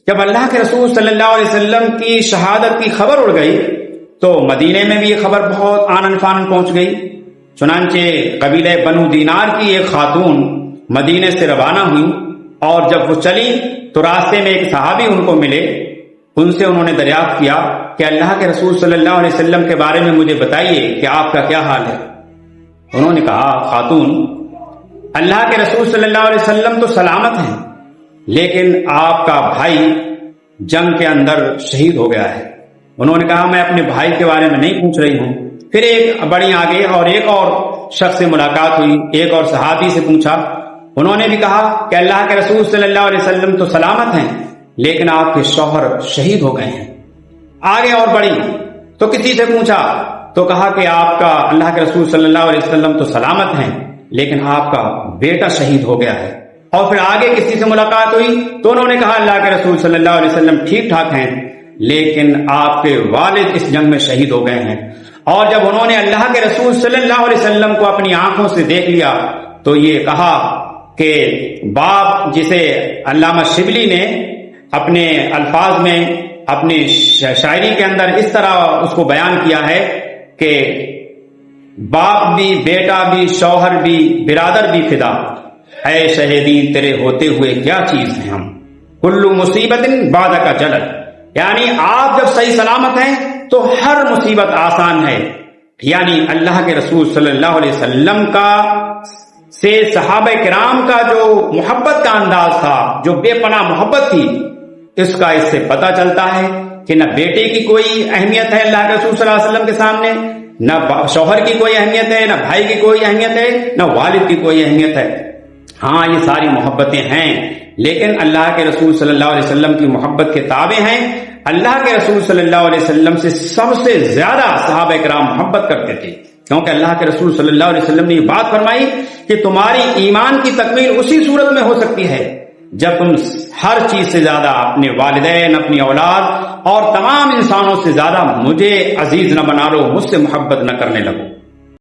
جب اللہ کے رسول صلی اللہ علیہ وسلم کی شہادت کی خبر اڑ گئی تو مدینے میں بھی یہ خبر بہت آنن فانن پہنچ گئی۔ چنانچہ قبیلہ بنو دینار کی ایک خاتون مدینے سے روانہ ہوئی، اور جب وہ چلی تو راستے میں ایک صحابی ان کو ملے۔ ان سے انہوں نے دریافت کیا کہ اللہ کے رسول صلی اللہ علیہ وسلم کے بارے میں مجھے بتائیے کہ آپ کا کیا حال ہے۔ انہوں نے کہا، خاتون، اللہ کے رسول صلی اللہ علیہ وسلم تو سلامت ہیں، لیکن آپ کا بھائی جنگ کے اندر شہید ہو گیا ہے۔ انہوں نے کہا، میں اپنے بھائی کے بارے میں نہیں پوچھ رہی ہوں۔ پھر ایک بڑی آگے اور ایک اور شخص سے ملاقات ہوئی، ایک اور صحابی سے پوچھا۔ انہوں نے بھی کہا کہ اللہ کے رسول صلی اللہ علیہ وسلم تو سلامت ہیں، لیکن آپ کے شوہر شہید ہو گئے ہیں۔ آگے اور بڑی تو کسی سے پوچھا تو کہا کہ آپ کا اللہ کے رسول صلی اللہ علیہ وسلم تو سلامت ہیں، لیکن آپ کا بیٹا شہید ہو گیا ہے۔ اور پھر آگے کسی سے ملاقات ہوئی تو انہوں نے کہا اللہ کے رسول صلی اللہ علیہ وسلم ٹھیک ٹھاک ہیں، لیکن آپ کے والد اس جنگ میں شہید ہو گئے ہیں۔ اور جب انہوں نے اللہ کے رسول صلی اللہ علیہ وسلم کو اپنی آنکھوں سے دیکھ لیا تو یہ کہا کہ باپ، جسے علامہ شبلی نے اپنے الفاظ میں اپنی شاعری کے اندر اس طرح اس کو بیان کیا ہے کہ باپ بھی، بیٹا بھی، شوہر بھی، برادر بھی فدا، اے شہیدی تیرے ہوتے ہوئے کیا چیز ہیں ہم، کل مصیبت بعد کا جلد، یعنی آپ جب صحیح سلامت ہیں تو ہر مصیبت آسان ہے۔ یعنی اللہ کے رسول صلی اللہ علیہ وسلم کا سے صحابہ کرام کا جو محبت کا انداز تھا، جو بے پناہ محبت تھی، اس کا اس سے پتہ چلتا ہے کہ نہ بیٹے کی کوئی اہمیت ہے اللہ کے رسول صلی اللہ علیہ وسلم کے سامنے، نہ شوہر کی کوئی اہمیت ہے، نہ بھائی کی کوئی اہمیت ہے، نہ والد کی کوئی اہمیت ہے۔ ہاں، یہ ساری محبتیں ہیں، لیکن اللہ کے رسول صلی اللہ علیہ وسلم کی محبت کے تابع ہیں۔ اللہ کے رسول صلی اللہ علیہ وسلم سے سب سے زیادہ صحابہ کرام محبت کرتے تھے، کیونکہ اللہ کے رسول صلی اللہ علیہ وسلم نے یہ بات فرمائی کہ تمہاری ایمان کی تکمیل اسی صورت میں ہو سکتی ہے جب تم ہر چیز سے زیادہ اپنے والدین، اپنی اولاد اور تمام انسانوں سے زیادہ مجھے عزیز نہ بنا لو، مجھ سے محبت نہ کرنے لگو۔